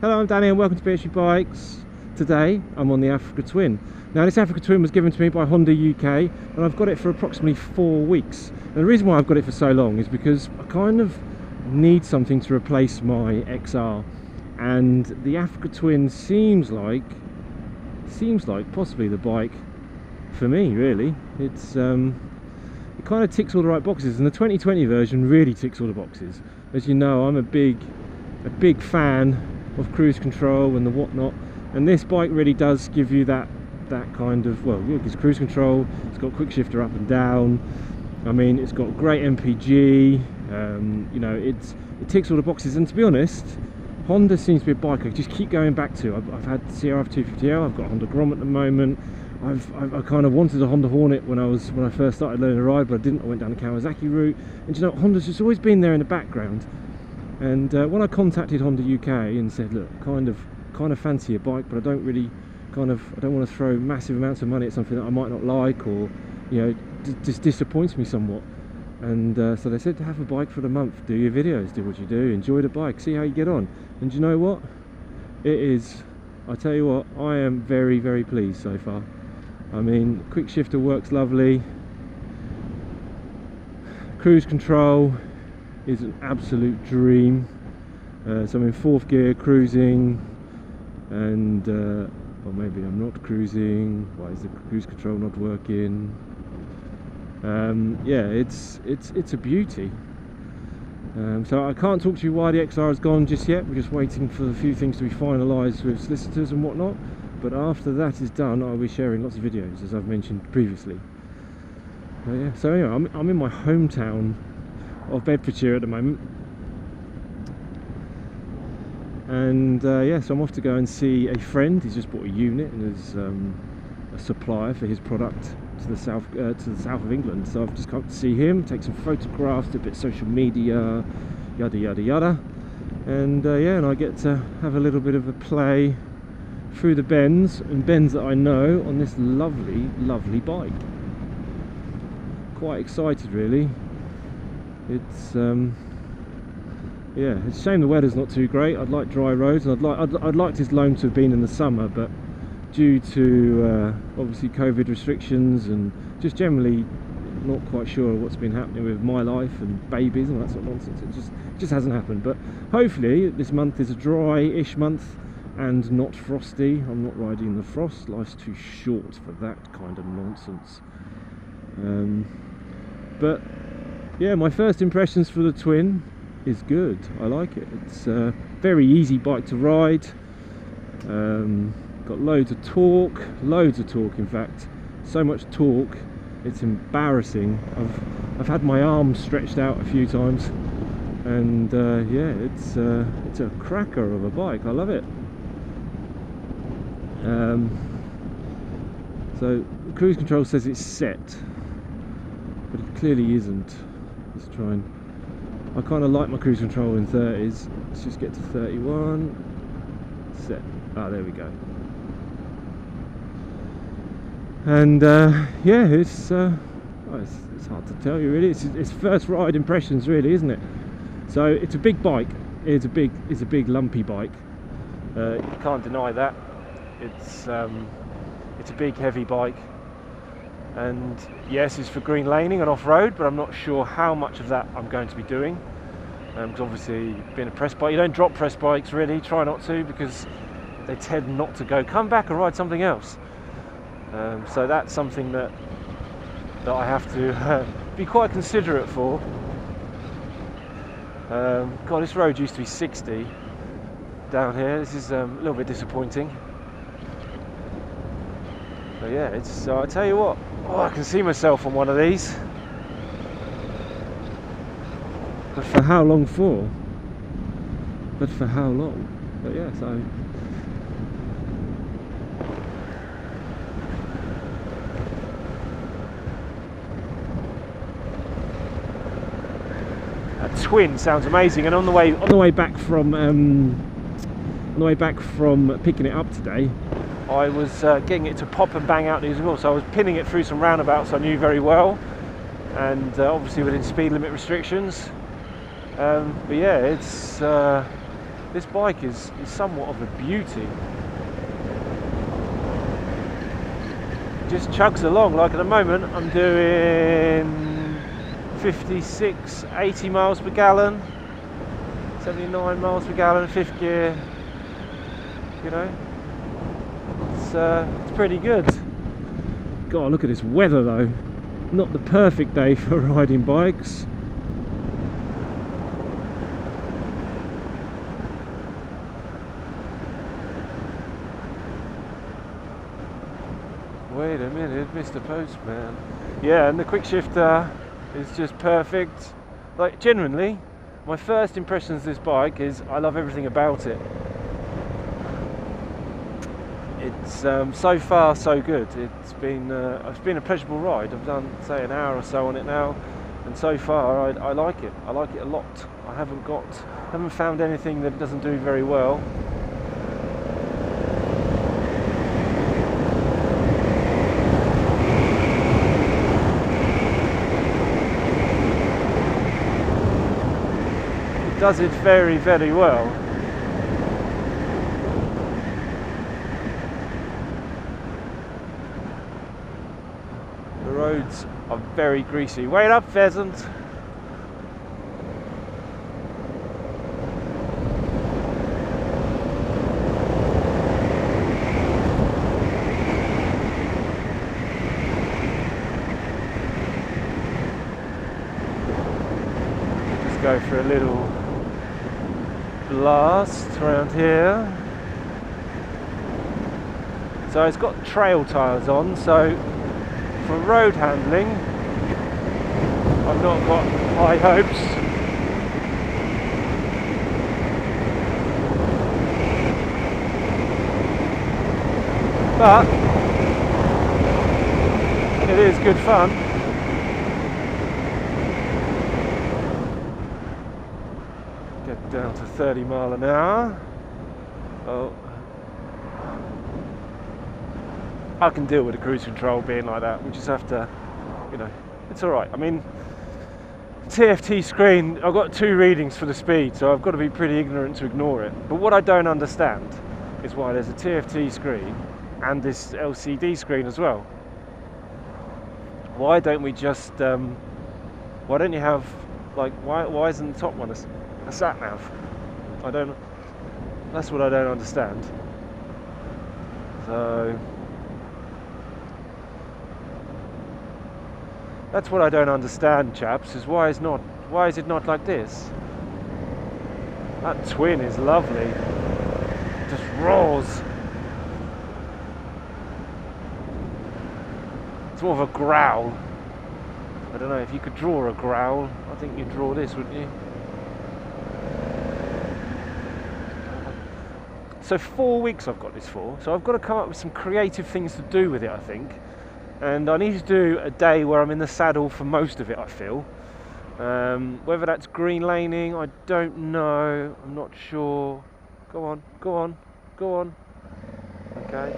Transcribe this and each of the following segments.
Hello, I'm Danny and welcome to Bedfordshire Bikes. Today I'm on the Africa Twin. Now this Africa Twin was given to me by Honda UK and I've got it for approximately 4 weeks. And the reason why I've got it for so long is because I kind of need something to replace my XR, and the Africa Twin seems like possibly the bike for me, really. It kind of ticks all the right boxes, and the 2020 version really ticks all the boxes. As you know, I'm a big fan of cruise control and the whatnot, and this bike really does give you that kind of, well, it's cruise control. It's got quick shifter up and down. I mean, it's got great MPG. You know, it ticks all the boxes, and to be honest, Honda seems to be a bike I just keep going back to. I've had CRF1100L, I've got a Honda Grom at the moment. I kind of wanted a Honda Hornet when I first started learning to ride, but I didn't. I went down the Kawasaki route, and you know, Honda's just always been there in the background. And when I contacted Honda UK and said, look, kind of fancy a bike, but I don't really I don't want to throw massive amounts of money at something that I might not like, or you know, just disappoints me somewhat. And so they said to have a bike for the month, do your videos, do what you do, enjoy the bike, see how you get on. And you know what? It is, I tell you what, I am very, very pleased so far. I mean, quick shifter works lovely. Cruise control is an absolute dream. So I'm in 4th gear cruising, and or maybe I'm not cruising. Why is the cruise control not working? Yeah, it's a beauty. So I can't talk to you why the XR has gone just yet. We're just waiting for a few things to be finalised with solicitors and whatnot. But after that is done, I'll be sharing lots of videos, as I've mentioned previously. Yeah. So anyway, I'm in my hometown of Bedfordshire at the moment, and yeah, so I'm off to go and see a friend. He's just bought a unit and is a supplier for his product to the south of England. So I've just come to see him, take some photographs, do a bit of social media, yada yada yada, and yeah, and I get to have a little bit of a play through the bends that I know on this lovely bike. Quite excited, really. It's yeah, it's a shame the weather's not too great. I'd like dry roads, and I'd like this loan to have been in the summer, but due to obviously COVID restrictions and just generally not quite sure what's been happening with my life and babies and that sort of nonsense, it just hasn't happened. But hopefully this month is a dry-ish month and not frosty. I'm not riding in the frost. Life's too short for that kind of nonsense. But yeah, my first impressions for the Twin is good. I like it. It's a very easy bike to ride. Got loads of torque, in fact. So much torque, it's embarrassing. I've had my arms stretched out a few times, and yeah, it's a cracker of a bike. I love it. So cruise control says it's set, but it clearly isn't. Let's try and, I kind of like my cruise control in 30s. Let's just get to 31. Set. Ah, there we go. And yeah, it's hard to tell you, really. It's first ride impressions, really, isn't it? So it's a big bike. It's a big lumpy bike. You can't deny that. It's a big heavy bike. And yes, it's for green laning and off-road, but I'm not sure how much of that I'm going to be doing, because obviously being a press bike, you don't drop press bikes, really. Try not to, because they tend not to go, come back and ride something else. So that's something that I have to be quite considerate for. God, this road used to be 60 down here. This is a little bit disappointing. But yeah, so I tell you what, I can see myself on one of these. But for how long for? But for how long? But yeah, so a Twin sounds amazing. And on the way back from picking it up today, I was getting it to pop and bang out these as well, so I was pinning it through some roundabouts I knew very well, and obviously within speed limit restrictions. But yeah, it's this bike is somewhat of a beauty. Just chugs along. Like at the moment I'm doing 56, 80 miles per gallon, 79 miles per gallon, 5th gear. You know, it's pretty good. God, look at this weather though. Not the perfect day for riding bikes. Wait a minute, Mr. Postman. Yeah, and the quick shifter is just perfect. Like, genuinely, my first impressions of this bike is I love everything about it. It's so far so good. It's been a pleasurable ride. I've done, say, an hour or so on it now, and so far I like it. I like it a lot. I haven't found anything that it doesn't do very well. It does it very, very well. The roads are very greasy. Wait up, pheasant. Just go for a little blast around here. So it's got trail tyres on, so for road handling I've not got high hopes. But it is good fun. Get down to 30 mile an hour. Oh, I can deal with the cruise control being like that. We just have to, you know, it's alright. I mean, TFT screen, I've got 2 readings for the speed, so I've got to be pretty ignorant to ignore it. But what I don't understand is why there's a TFT screen and this LCD screen as well. Why don't we just, why don't you have, like, why isn't the top one a sat nav? That's what I don't understand. So that's what I don't understand, chaps, is why is it not like this? That twin is lovely. It just roars. It's more of a growl. I don't know, if you could draw a growl, I think you'd draw this, wouldn't you? So 4 weeks I've got this for, so I've got to come up with some creative things to do with it, I think. And I need to do a day where I'm in the saddle for most of it, I feel. Whether that's green laning, I don't know. I'm not sure. Go on, go on, go on. Okay.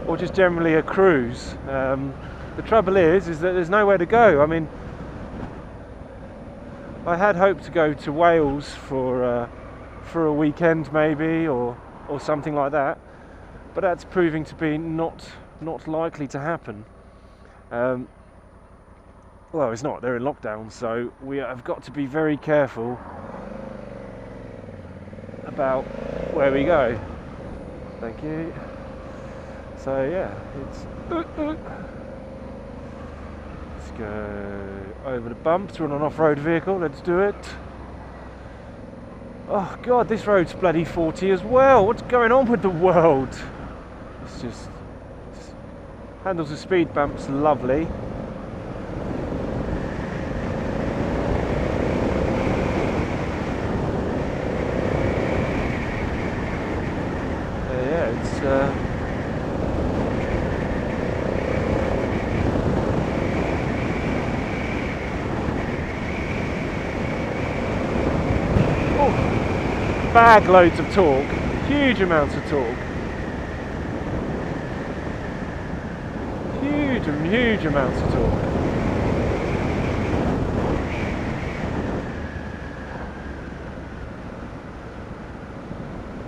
Or just generally a cruise. The trouble is that there's nowhere to go. I mean, I had hoped to go to Wales for a weekend maybe, or something like that, but that's proving to be not likely to happen. Well, it's not, they're in lockdown, so we have got to be very careful about where we go. Thank you. So yeah, let's go over the bumps. We're on an off-road vehicle, let's do it. Oh god, this road's bloody 40 as well. What's going on with the world? It's just handles the speed bumps lovely. Yeah, it's bag loads of torque, huge amounts of torque, huge amounts of torque.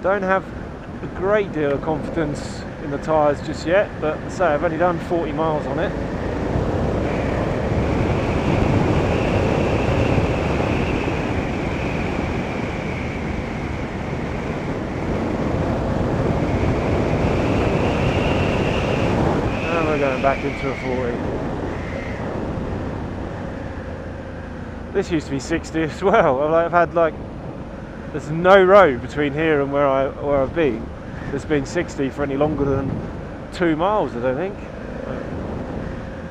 don't have a great deal of confidence in the tyres just yet, but I say I've only done 40 miles on it. And we're going back into a 40. This used to be 60 as well. I've had like, there's no road between here and where I've been that's been 60 for any longer than 2 miles, I don't think.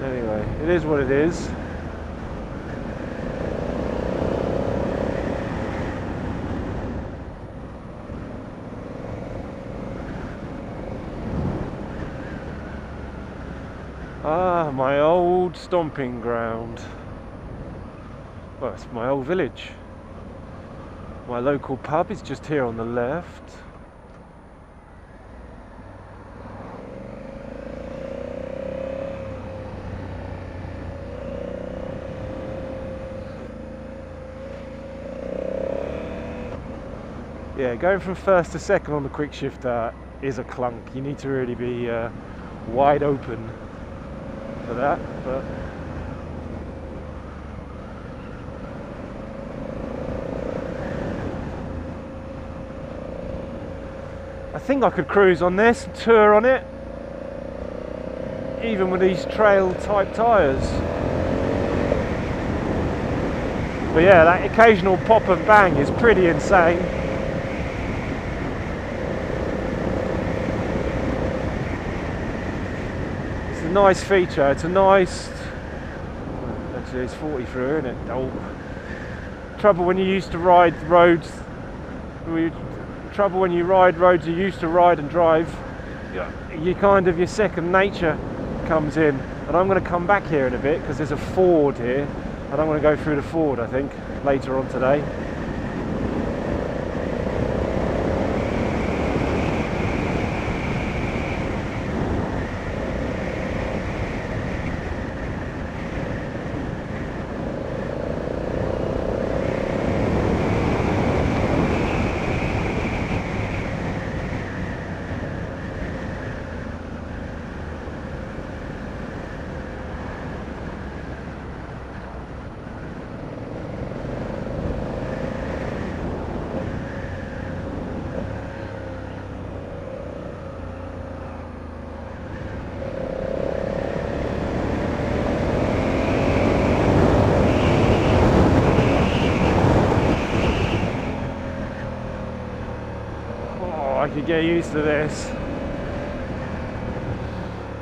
But anyway, it is what it is. Ah, my old stomping ground. Well, it's my old village. My local pub is just here on the left. Yeah, going from first to second on the quick shifter is a clunk. You need to really be wide open for that, but I think I could cruise on this, tour on it, even with these trail type tyres. But yeah, that occasional pop and bang is pretty insane. It's a nice feature, it's a nice, actually it's 40 through, isn't it? Oh. Trouble when you used to ride roads, trouble when you ride roads you used to ride and drive, you kind of, your second nature comes in. And I'm going to come back here in a bit because there's a ford here, and I'm going to go through the ford, I think, later on today. I could get used to this.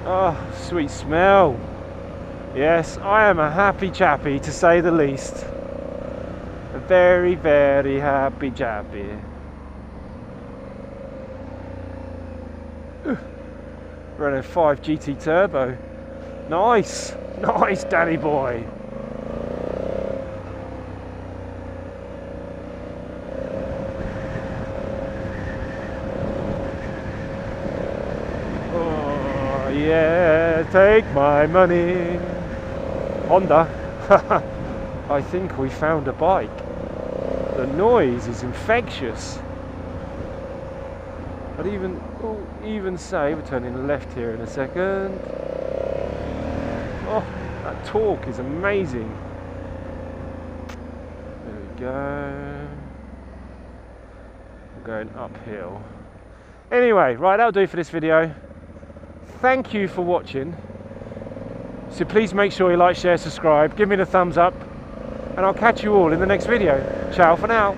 Oh, sweet smell. Yes, I am a happy chappy, to say the least. A very, very happy chappy. Running 5 GT Turbo. Nice, nice, Danny boy. Yeah, take my money. Honda. I think we found a bike. The noise is infectious. I'd even say, we're turning left here in a second. Oh, that torque is amazing. There we go. We're going uphill. Anyway, right, that'll do for this video. Thank you for watching. So please make sure you like, share, subscribe, give me the thumbs up, and I'll catch you all in the next video. Ciao for now.